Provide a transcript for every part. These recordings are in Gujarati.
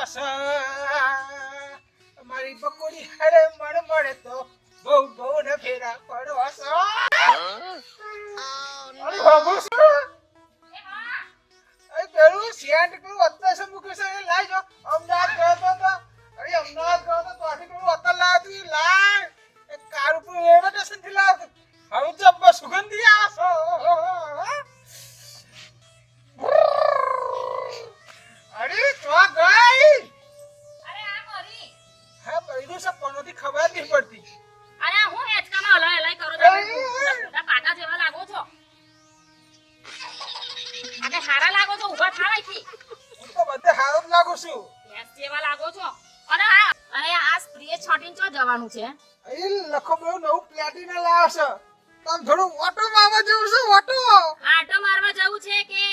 છે મારી બકોડી હારે મળે તો બહુ ને ફેરા પડો છે અરે બાબુ શું એ પેલું સેન્ટ પેલું અત્યારે મૂક્યું છે એ લાવજો અમદાવાદ ગયો તો અરે અમદાવાદ ગયો તો ત્યાંથી પેલું અત્યારે લાવતું લાવ એ કાર ઉપર વેકેશન થી લાવતું હવે જબ્બ સુગંધી આવે અરે તો ગઈ અરે આ મોરી હા પૈડું છે પનોથી ખબર નહીં પડતી અરે હું હેચકામાં હલાય કરો છો મોટા પાટા જેવા લાગો છો અને હારા લાગો છો ઊભા થાવ અહીંથી હું તો બધે હારો જ લાગુ છું ભેંસ જેવા લાગો છો અને આ સ્પ્રે છોટીને ચો જવાનું છે એ લખો બહુ નવું પ્લેટિના લાવશે તમ થોડું ઓટો મારવા જેવું છે ઓટો આટો મારવા જવું છે કે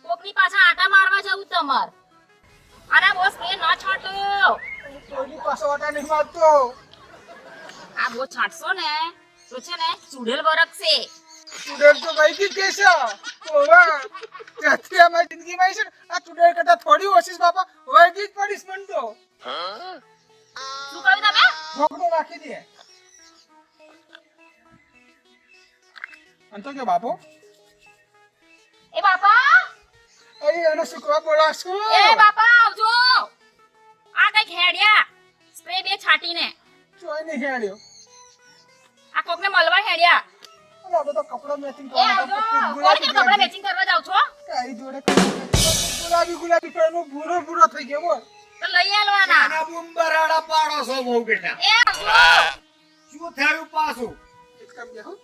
કોકની પાછા આટા મારવા જવું તમાર અને બોસ કે ન છોટો કોઈની પાસે ઓટા નહીં મારતો આ બો છાટશો ને તો છે ને ચૂડેલ વરક છે સ્ટુડન્ટ તો ભાઈ કી કે છે ઓવા ત્યાંથી અમારી જિંદગીમાં છે આ સ્ટુડન્ટ કરતા થોડી ઓછી છે બાપા વૈગી જ પડીશ મન તો શું કહ્યું તમે ઢોકળો રાખી દે અંતો કે બાપો એ બાપા અરે એને શું કહો બોલાશો એ બાપા આવજો આ કઈ હેડ્યા સ્પ્રે બે છાટીને ચોય નહીં હેડ્યો આ કોકને મળવા હેડ્યા અરે તો કપડા મેચિંગ એ આવજો કોણ કે કપડા મેચિંગ કરવા જાવ છો કઈ જોડે ગુલાબી કલરનો ભૂરો થઈ ગયો બોલ તો લઈ આલવાના આના બુંબરાડા પાડો છો બહુ બેટા એ આવજો શું થયું પાછું એક કામ દેખો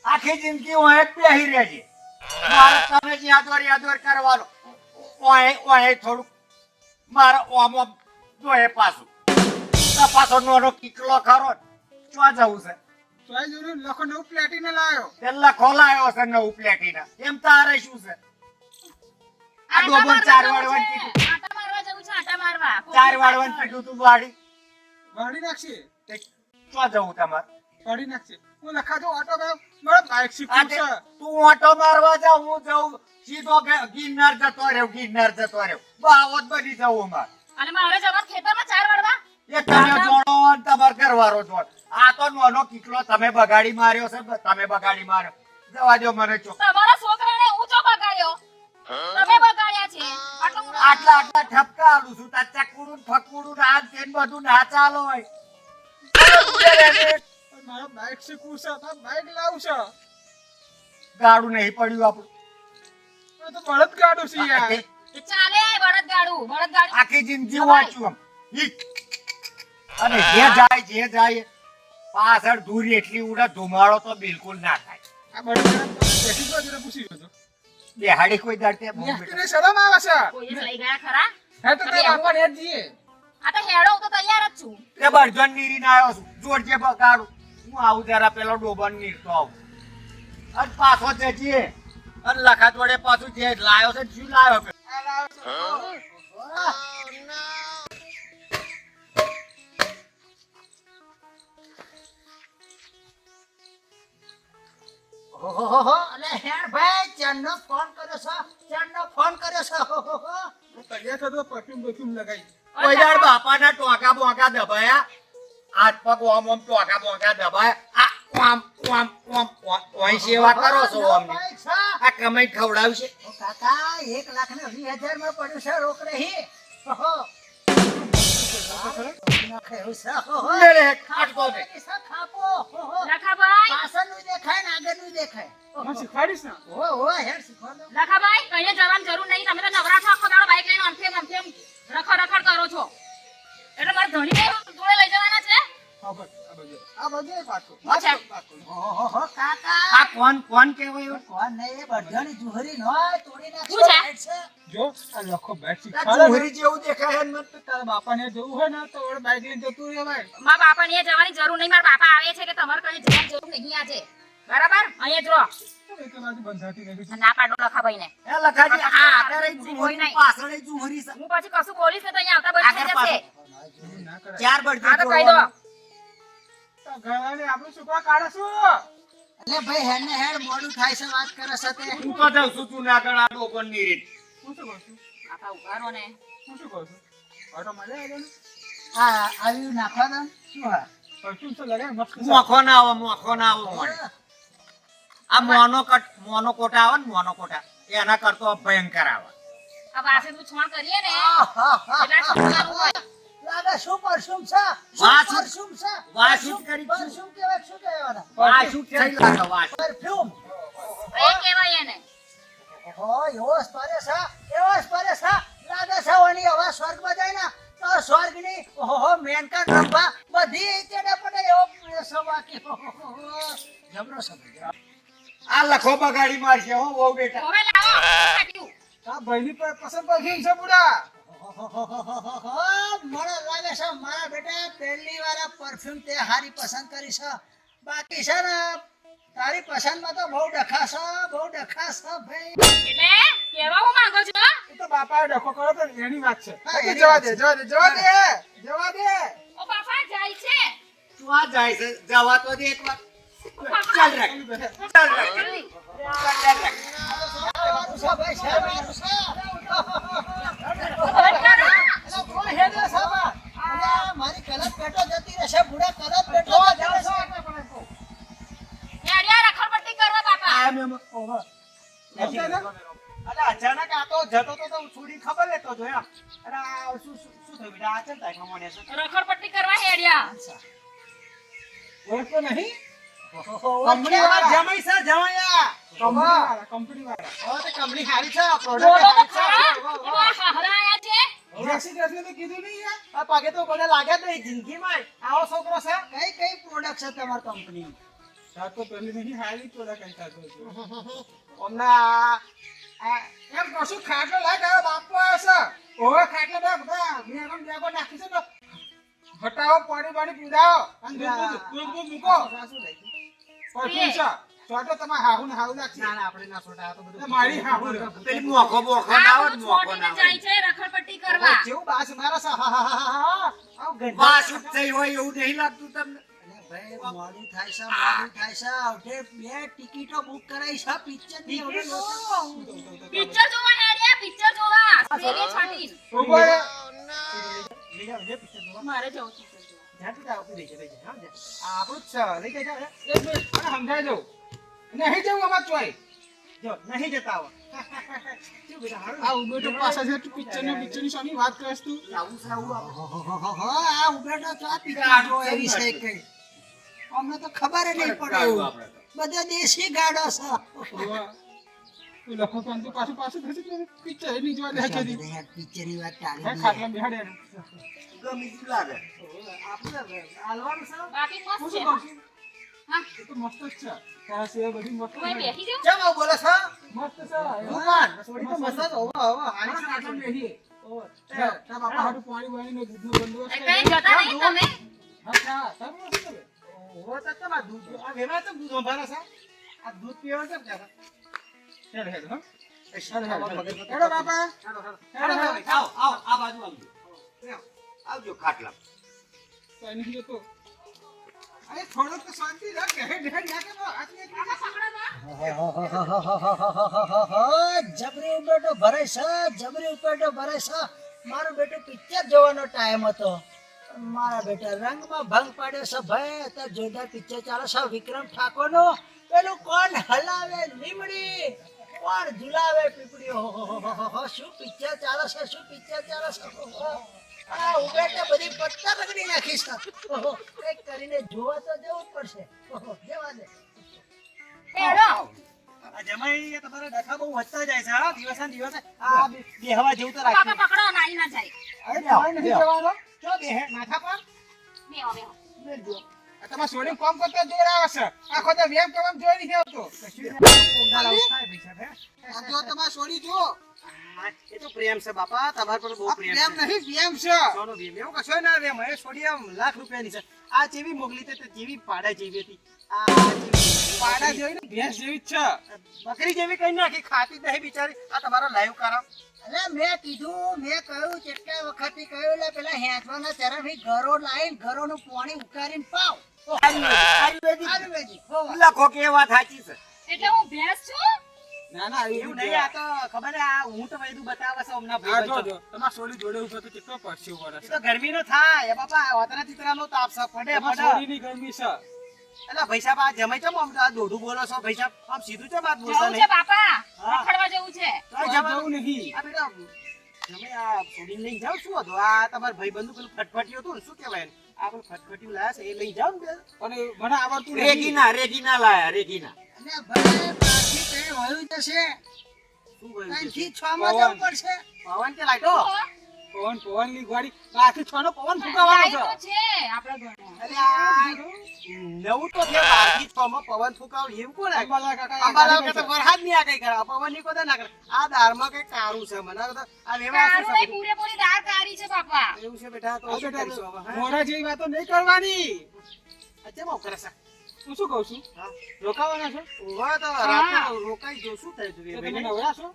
આખી જિંદગી હું એક બેહી રહેજે મારે તમે જ યાદવાર કરવાનો ઓય થોડું મારે ઓમ જોએ પાછું તો પાછો નોનો કિકલો ખરો ચો જવું છે ચોય જોડે લખો નવું પ્લેટિના લાવ્યો પેલા ખોલાયો છે નવું પ્લેટિના એમ તારે શું છે આ ડોબન ચાર વાળવાનું કીધું આટા મારવા જવું છે આટા મારવા ચાર વાળવાનું કીધું તું વાડી વાળી નાખશે તે ચો જવું તમારે વાળી નાખશે હું લખા જો ઓટો મારો બાઇક શીખવું છે તું ઓટો મારવા જા હું જાઉં સીધો ગિરનાર જતો રહ્યો બાવત બની જવું મારે અને મારે જવા ખેતરમાં ચાર વાળવા એ તમે જોડો અને તમાર ઘરવાળો જોડ આ તો નાનો કીકલો તમે બગાડી માર્યો છે જવા દો મને ચો તમારા છોકરાને ઊંચો બગાડ્યો તમે બગાડ્યા છે આટલા ઠપકા આલું છું તાર ચકુડું ફકુડું આ તેન બધું ના ચાલો હોય મારો બાઇક શીખવું છે તો બાઇક લાવું છે ગાડું નહીં પડ્યું આપણું આ તો બળદ ગાડું છે યાર ચાલે બળદગાડું આખી જિંદગી વાંચ્યું અને જે જાય પાછળ દૂરી એટલી ઉડે ધુમાડો તો બિલકુલ ના થાય આ બળદ ગાડા બેઠી તો જરા પૂછી જોજો બેહાડી કોઈ દડતે યાર શરમ આવે છે કોઈ લઈ ગયા ખરા હે તો તારા બાપા ને જઈએ આ તો હેડો હું તો તૈયાર જ છું તે બળજન નીરી ના આવ્યો છું જોડજે બગાડું હું આવું ત્યારે પેલો ડોબન નીરતો આવું અને પાછો જજે અને લખા જોડે પાછું જે લાયો છે શું લાયો છે આ લાવો છો ઓહોહો અલે હેર ભાઈ ચાંદનો ફોન કર્યો છે તૈયાર થતો પરફ્યુમ લગાઈ કોઈ દાડ બાપાના ટોકા બોકા દબાયા હાથ પગ ઓમ ટોકા બોકા દબાયા આ ઓમ ઓય સેવા કરો છો અમને આ કમાઈ ખવડાવશે ઓ કાકા 1,20,000 માં પડ્યું છે રોકડે હી ઓહો નાખેલું છે ઓહો લે ખાટકો દે ખાપો ઓહો લખાભાઈ પાછળનું દેખાય ને આગળનું દેખાય હું શીખવાડીશ ને ઓહો હેર શીખવાડો લખાભાઈ કઈ જવાની જરૂર નહીં તમે તો નવરા છો આખો દાડો બાઈક લઈને આમથી રખડ કરો છો એટલે મારે ધણીને જોડે લઈ જવાના છે આ બધું પાછું ઓહો કાકા આ કોણ કહેવાય કોણ નહીં એ બધાની જુહરી ન હોય તોડી શું છે? નાખશે જો આ લખો બાઇક આ શીખવાડે ચોહરી જેવું દેખાય ને તો તારા બાપાને જવું હોય ને તો ઓર બાઇક લઈને જતું રહેવાય મારા બાપાને એ જવાની જરૂર નહીં મારા બાપા આવે છે કે તમારે કઈ જવાની જરૂર નહીં આજે બરાબર અહીંયા જ રહો એક બાજુ બંધાતી નથી ના પાડો લખાભાઈને એ લખાજી હા, આ આગળ કોઈ નહીં. પાછળ જુહરી છે હું પછી કશું બોલીશ ને તો અહીંયા આવતા બંધ થઈ જશે ના કરે ચાર બળજન હા તો કહી દો તો ઘરવાળાને આપણું છોકરા કાઢે શું એટલે ભાઈ હેડ ને હેડ મોડું થાય છે વાત કરે છે તે હું તો જાઉં છું જુનાગઢ આ ડોબનની રીત હું શું કહું છું આ કાકા ઉભા રહો ને. હું શું કહું છું? ઓટો મજા આવે ને? આ આવ્યું નાખવા દો શું હા પરફ્યુમ તો લગાય મસ્ત છે. મોખો ના આવો મોણ. આ મોનો કોટા આવે ને મોનો કોટા એના કરતો ભયંકર આવે. આ વાસે તું છોણ કરીએ ને આહાહા. એટલા છોકરાનું હોય. લાગે શું પરસુમ છે વાસ- પરસુમ છે વાસુદ કરી છું. પરસુમ કહેવાય શું કહેવાના વાસુ થઈ લાગે વાસુ. પરફ્યુમ એ કહેવાય એને. ઓહો એવો સ્પરે છે લાગે છે ઓની હવા સ્વર્ગમાં જાય ને તો સ્વર્ગની ઓહો મેનકા રંભા બધી તેડે પડે એવો સવા કે જબરો સમજ આ લખો બગાડી મારશે હો બહુ બેટા. હવે લાવો કાઢ્યું. આ ભાઈની પસંદ પરફ્યુમ છે બુડા. મને લાગે છે મારા બેટા પહેલી વાર પરફ્યુમ તે હારી પસંદ કરી છે બાકી છે ને તારી પસંદમાં તો બહુ ડખા છે ભાઈ એટલે કેવા હું માંગો છો? એ તો બાપાએ ડખો કર્યો તો એની વાત છે. હા, એની જવા વાત દે છે. જવા દે. ઓ બાપા જાય છે. તું આ જાય છે જવા તો દે એકવાર. ચાલ રાખ. ચાલ રાખ. જલ્દી. ચાલ રાખ. મારું છે ભાઈ છે મારું છે બંધ કરો. એલો કોણ હેડે છે બા અલ્યા, મારી કલર પેટો જતી રહેશે બુડા કલર પેટો જતી રહેશે હેડિયા રખડપટ્ટી કરવા બાપા. આ મેં ઓહો. અરે અચાનક આ તો જતો તો છોડી ખબર લેતો તો એમ. અરે આ શું થયું બેટા? આ ચલ તાઈ મને છે. રખડપટ્ટી કરવા હેડિયા. ઓળખતો નહીં? કંપની વાળા જમાઈ છે જમાયા. કંપની વાળા. હવે તો કંપની હારી છે બોલો તો પ્રોડક્ટ ખરા. એવા હાહરા આયા છે. જેસી જેસી તો કીધું નહીં યાર. આ પગે તો કોને લાગ્યા જ નહીં જિંદગીમાં. આવો છોકરો છે. કઈ પ્રોડક્ટ છે તમારી કંપની આ તો પેલી નહીં હારી પ્રોડક્ટ કઈ થતો છે. હમણાં એમ કશું ખાટલો લાગ આવ્યો બાપો આવ્યો છે. ઓવે ખાટલો બધા મેગમ બેગો નાખી છે તો હટાવો પાણી પીવડાવો અને દૂધ મૂકો. પરફ્યુમ છે. છોટો તમારે હાહુ ને હાહુ લાગશે. ના આપણે ના છોટા. આ તો બધું મારી હાહુ. પેલી મોખો આ ના આવે બધું મોખો છોડીને ના જાય આવે. છે રખડપટ્ટી કરવા. જેવું બાસ મારા છે. હા, હા, હા, હા. આવું ગંધા. વાસુ થઈ હોય એવું નહીં લાગતું તમને. ભાઈ મોડું થાય છે આવતે બે ટિકિટો બુક કરાઈ છે પિક્ચર ની પિક્ચર જોવા હેડિયા પિક્ચર જોવા. પેલી છાટીન. ઉભો રહે. મારે જવું પિક્ચર જોવા. આપણું જ છે. લઈ જજો. એક મિનિટ. મને સમજાઈ દઉં. નહીં જવું અમાર ચોય. નહીં જતા આ ઉભો તો પાછા છે. તું પિક્ચરની શોની વાત કરીશ તું? આ ઉભેટો ચા પિક્ચર જો એવી છે કઈ અમને તો ખબર નહીં પડે એવું. બધા દેશી ગાડો છે ઓવા. તું લખો પણ તું પાછું થશે તો પિક્ચર એની જોવા દે છે દી. પિક્ચર ની વાત હે ટાળી ખાટલા બેહાડે. ગમી ગયું લાગે. આપણે હાલવાનું છે. બાકી હું મસ્ત શું છે. કહું છું? હા. એ તો મસ્ત જ છે. ત્યાં સિવાય બધી મસ્ત તું અહીં છે. બેસી જાવ. કેમ બોલે છે મસ્ત છે. દુકાન થોડી તો મસ્ત હવે હારી ખાટલા બેહીએ. ઓવા. તારા બાપા હાટું પાણી વાળીને દૂધનો બંદોબસ્ત એ કરી કઈ દે. જતા નહીં તમે. હા, હા. તારું શું કરે? ઓહો તો તમાર દૂધ આ વેમાં તો દૂધ સંભાળે છે આ દૂધ પીવા કેમ કે હેડ હેડ હો. હેડો હેડો બાપા. આવો આ બાજુ આવજો. આવજો ખાટલા. કઈ નહીં જતો. અરે થોડોક તો શાંતિ રાખ. હેડ હેડ યા કે આટલે કાકા પકડો તો. જબરી બેટો ભરે છે જબરી બેટો ભરે છે મારો બેટો પિક્ચર જોવાનો ટાઈમ હતો મારા બેટા રંગમાં ભંગ પાડ્યો છે ભાઈ અત્યારે જોરદાર પિક્ચર ચાલે છે વિક્રમ ઠાકોર નો પેલું કોણ હલાવે લીમડી કોણ ઝુલાવે પીપળી ઓહો શું પિક્ચર ચાલે છે આ ઉગેટે બધી પત્તા બગડી નાખી છે ઓહો કંઈક કરીને જોવા તો જવું જ પડશે ઓહો જવા દે હેડો. આ જમાઈ એ તમારા ડખા બહુ વધતા જાય છે હા દિવસે ને દિવસે આ બેહવા જેવું તો કાકા પકડો નાઈ ના જાય. અરે જવાય નહીં જવાનો. ચો બેહે માથા પર બેહો બેહો. આ તમારે છોડીને કામ કરતા જોર આવે છે. આખો તો વેમ કેમ જોઈ નહીં આવતો. આ જો તમારે છોડી જો. એ તો પ્રેમ છે બાપા તમાર પર બહુ આ પ્રેમ પ્રેમ છે નહીં વેમ છે. સોનો ભીમ એવું કશો ના રેમ એ છોડી આમ લાખ રૂપિયાની છે આ જેવી મોગલી તે જેવી પાડા જેવી હતી આ પાડા જેવી ને ભેંસ જેવી જ છે. બકરી જેવી કઈ નાખી ખાતી જ નહીં બિચારી આ તમારો લાઈવ કરાવ અલે મેં કીધું મેં કહ્યું કેટલા વખતથી કહ્યું લે પેલા હેંચવાના તરફથી ઘરો લાઈન ઘરોનું પાણી ઉકારીને પાવ તો આયુર્વેદિક લખો કે વાત સાચી છે. એટલે હું ભેંસ છું. ના ના એવું નહીં, આ તો ખબર છે, આ હું તો બધું બતાવે છે હમણાં હા ભાઈ જો તમાર સોડી જોડે ઉભો તો કેટલો પરસ્યો એ વરસ તો ગરમીનો થાય એ બાપા વાતરા ચિત્રાનો તાપ છે પડે પડે સોડીની ગરમી છે એટલે ભાઈ સાહેબ આ જમાઈ ચમ આમ આ દોઢું બોલો છો ભાઈ સાહેબ આમ સીધું ચમ વાત બોલતા જવું છે નહીં બાપા હા. રખડવા જવું છે જવું નહીં આ બેટા તમે આ છોડીને લઈને જાઓ શું હતું આ તમારા ભાઈબંધનું પેલું ફટફટિયું હતું ને શું કહેવાય એને? આ પેલું ફટફટિયું લાયા છે એ લઈને જાઓ ને બેન. અને મને આવડતું નથી રેગીના લાયા રેગીના અને ભાઈ બાકી કઈ હોયું જશે શું કહ્યું ત્રણથી 6 માં જવું પડશે પવન કે લાઈટો પવનની ગાડી બાકી છનો પવન ફૂંકાવાનો લાઈ છે તો છે આપણા ઘરમાં અરે આ નવું તો છે બારથી 6 માં પવન ફૂંકાવ એવું કોણ આ? અંબાલાલ કાકા અંબાલાલ કે તો વરસાદ નહીં આ કઈ કરે પવન ની કોઈ ના કરે આ દારમાં કઈ કારું છે મને તો આ વેવા કારું નહીં, પૂરેપૂરી દાળ કાઢી છે બાપા એવું છે બેટા તો શું કરીશું હવે, હા? મોરા જેવી વાતો નહીં કરવાની આ ચેમ આવું કરે છે? હું શું કહું છું હા? રોકાવાના છો ઉભા તો રાતે રોકાઈ જો શું થાય તું તો એ તમે ભાઈને? નવરા છો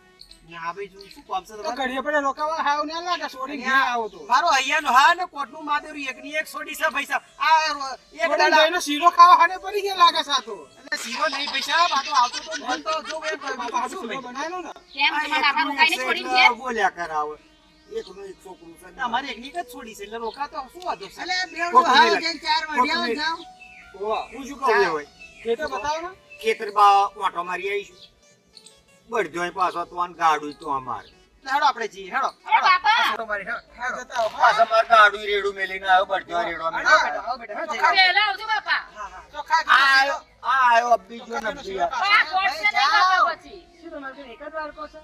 ના ભાઈ જો શું કામ છે તો તમારે? ઘડીએ પડે રોકાવા હાવ ના લાગે સોડી ઘેર આવો તો મારો અહીંયાનો હા ને કોટનું માદેરું એકની એક છોડી છે ભાઈ સાહેબ આ એક સોડી દાડા ભાઈનો શીરો ખાવા હાને પડી ગયા લાગે સાતો એટલે સીરો નહીં ભાઈ સાહેબ આ તો આવતો તો મન તો જો એ બાપા હાથું શું શીરો ભાઈ? બનાવેલો ને કેમ આ તમારા કાકા એકનું રોકાઈને એક છોડીને છે છે એટલે બોલ્યા કરાવે એકનું એક છોકરું છે અમારે એકની જ છોડી છે એટલે રોકાતો શું વાંધો છે? એટલે બેવડું ખોટું હાવ નહીં જઈને 4 વાગ્યા જાવ ઓવા હું શું કહું હોય એ તો બતાવો ને ખેતરમાં ઓટો મારી આવીશું બળદોય પાછો તો આન ગાડું તો અમારે હેડો આપણે જઈએ હેડો અરે બાપા ઓટો મારી હેડો હા જતા આવો પાછો માર ગાડું રેડું મેલીને આવ્યો બળદોય રેડો અમે હા, આવો બેટા હા, જઈએ. વહેલા આવજો બાપા તો ખા આ આયો આ આયો બીજો નથી આ. આ કોટ છે નહીં બાપા પછી શું તમારે તો એક જ બાળકો છે?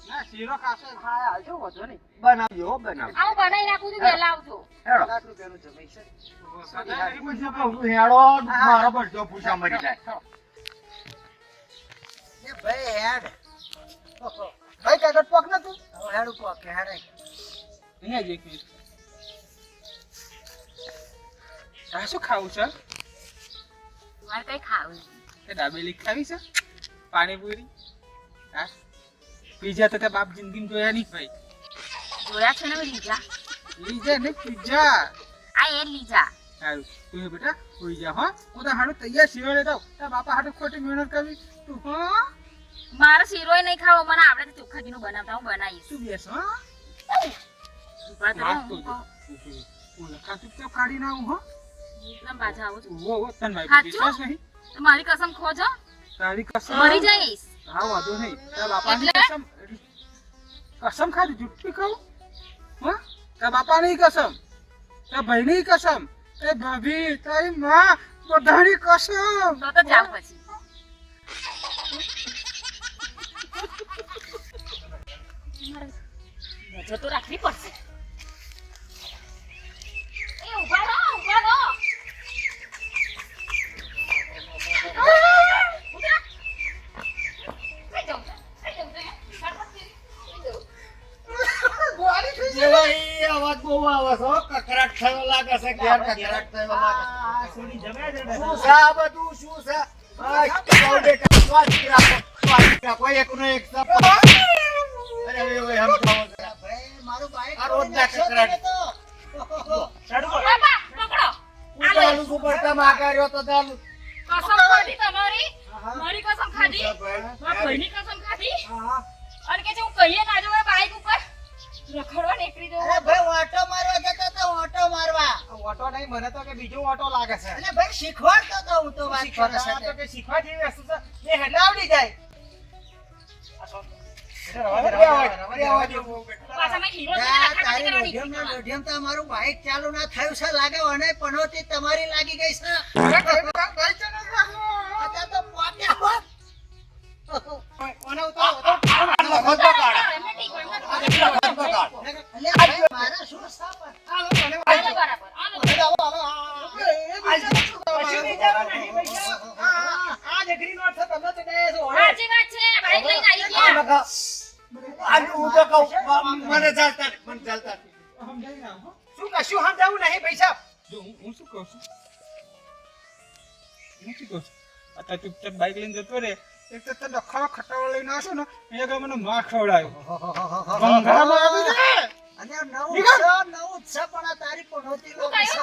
ના શીરો ખાશો હા આવજો વાંધો નહીં બનાવજો હો બનાવજો આવું બનાવી નાખું છું વહેલા આવજો હેડો લાખ રૂપિયાનું જમાઈ છે હું શું કહું છું, હેડો મારો બળદો પૂછા મરી જાય એ ભાઈ હેડ ભાઈ કાગળ પગ ન તું હવે હેડ ઉપર કે હેડ અહીંયા જ એક મિનિટ આ શું ખાવું છે મારે કઈ ખાવું એ દાબેલી ખાવી છે પાણીપુરી હા પીઝા તો તે બાપ જિંદગીમાં જોયા નહીં ભાઈ જોયા છે ને લીજા લીઝા ને પીઝા આ એ લીજા સારું તું એ બેટા હોઈ જા હા હું તો હાડું તૈયાર સિવાય લેતા આવું. તારા બાપા હાડું ખોટી મહેનત કરવી તું હા મારે શીરોય નહીં ખાવો મને આવડે તો ચોખ્ખા ઘીનું બનાવતા હું બનાવીશ શું બેસ હા ઉભા તો રહો, નાખતો હું જો. હું લખા ચૂપચાપ કાઢી ના આવું હા એકદમ પાછા આવું છું વો તન ભાઈ સાચું? વિશ્વાસ નહીં તો મારી કસમ ખોજો તારી કસમ મરી જઈશ હા વાંધો નહીં તારા બાપાની એટલે? કસમ ખાધી જુઠ્ઠી કહું હા તારા બાપાની કસમ તારા ભાઈની કસમ એ ભાભી તારી માં બધાની કસમ તો જાવ પછી નજર તો રાખવી પડશે એ ઉભા રહો ઉભા રહો ઉભા. કઈ જાઉં છે? કઈ જાઉં છે? કઈ જાઉં? જેવાઈ અવાજ બહુ આવે છે હો, કકરાટ થયો લાગે છે ઘેર કકરાટ થયો લાગે શું છે આ બધું શું છે આ કહું બેટા સ્વાથી રાખો એકનો એક સપ અરે હવે સમજાવો જરા. ભાઈ મારું બાઈક આ રોજ ના કકરાટ. બાપા, પકડો. હું ચાલુ છું પણ તમે આગળ રહ્યો તો ચાલુ. કસમ ખાધી તમારી મારી કસમ ખાધી મારા ભાઈની કસમ ખાધી હા અને કે જે હું કહીએ ના જો બાઈક ઉપર રખડવા નીકળી અરે જવું ભાઈ ઓટો મારવા જતો તો ઓટો મારવા ઓટો નહીં મને તો કે બીજો ઓટો લાગે છે અને ભાઈ શીખવાડતો તો હું તો વાત કરે આ તો છે કે શીખવા જેવી વસ્તુ છે એ હેડે આવડી જાય પાછા મેં હીરો આ જોઈને તારી રખડવા લોઢિયમ નીકળી લોઢિયમ તો અમારું બાઈક ચાલુ ના થયું છે લાગે અને પનોતી તમારી લાગી ગઈ છે અત્યારે તો પોક્યા હોત. અલે ભાઈ મારે શું સાપર આલો બરાબર આલો સાચી વાત છે બાઈક લઈને આવી ગયા મને ચાલતા નહીં, મને ચાલતા નહીં. શું કશું સમજાવું નહીં પૈસા જો હું શું કહું છું હું શું કહું છું અત્યારે ચૂપચાપ બાઈક લઈને જતો રે એક તો તને ડખો ખટાવો લઈને આવશો ને એ આગળ મને માર ખવડાવ્યો ભંગારમાં આવી જાય અને નવું છે પણ આ તારી પનોતી લાગી છે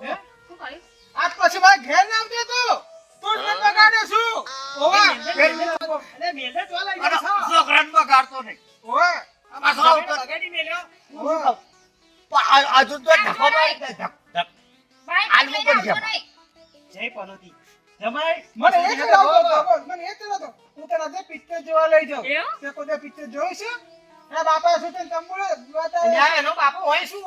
હે? શું કર્યું આજ પછી મારે ઘેર ના આવજે તું તું જ મને બગાડે છું ઓવા અને મેલે તો લઈ જશો. હું શું કહું? પણ હજુ તો ધક્કો મારી દે, ધક, ધક. બાઈક હાલવું લઈને પડશે. આવજો નહીં. જય પનોતી. જમાઈ, મને એ મસ્તી ચલાવતો હતો. હતો, મને એ ચલાવતો. હું તને આજે પિક્ચર જોવા લઈ જાઉં. એવું? તે કોઈ પિક્ચર જોયું છે? એના બાપા શું છે તંબુરો અલ્યા, એનો બાપો હોય શું?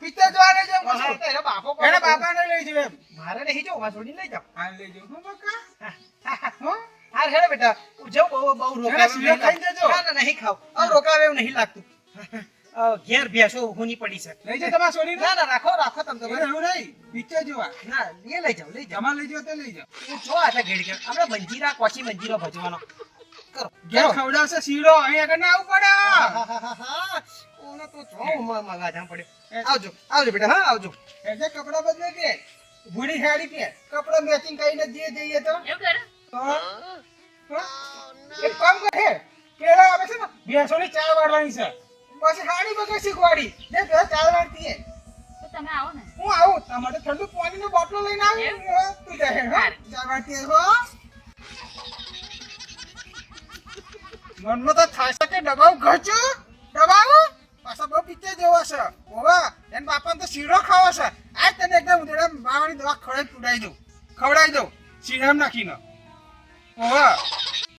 પિક્ચર જોવા લઈ જાઉં હા, છું. તો એનો બાપો કોણ એના હતો? બાપાને લઈ જાઉં એમ. મારે નહીં જવું, છોડીને લઈ જાઓ. હા, લઈ જાઉં. હું બકા? હં? હાલ હેડો બેટા, જો બહુ રોકાવે હેડો, સીધો ખાઈને જજો. ના, ના, નહીં ખાવ. હવે રોકાવે એવું નહીં લાગતું. ઘેર ભેંસો ઊની પડી છે. લઈ જાઉં તમારા છોડીને? ના, ના, રાખો, રાખો તમે એ તમારે. એવું નહીં. પિક્ચર જોવા. ના, એ લઈ જાઓ, લઈ જાઓ. જમા લઈ જાઓ તો લઈ જાઓ. હું જો આટલા ઘેડ ઘેડ. આપણે મંજીરા, કોચી મંજીરો ભજવાનો. કરો. ઘેર કરો. ખવડાવશે શીરો. અહીં આગળ ના આવવું પડે. આહાહાહા. ઓનો તો જો મગાજા પડ્યો. આવજો, આવજો બેટા, હા, આવજો. એટલે કપડાં બદલે કે ભૂડી સાડી પહેર. કપડાં મેચિંગ કરીને જે જઈએ તો એવું કરે? એક કામ કરે પેલા આવે છે ને ભેંસોની ચાર વાળવાની છે પછી હાડી વગર શીખવાડી જે ભેંસ ચાર વાળતી હે તો તમે આવો ને. હું આવું તમારે ઠંડુ પાણીનો બોટલો લઈને આવું તું જાય હો ચાર વાળતી હે હો મનમાં તો થાશે કે દબાવ ઘચો દબાવ પાછા બહુ પિક્ચર જોવો છે ઓવા એન બાપાને તો શીરો ખાવો છે આજ તને એકદમ ઉધેડા માવાની દવા ખવડાવી દઉં શીરામ નાખીને ઓવા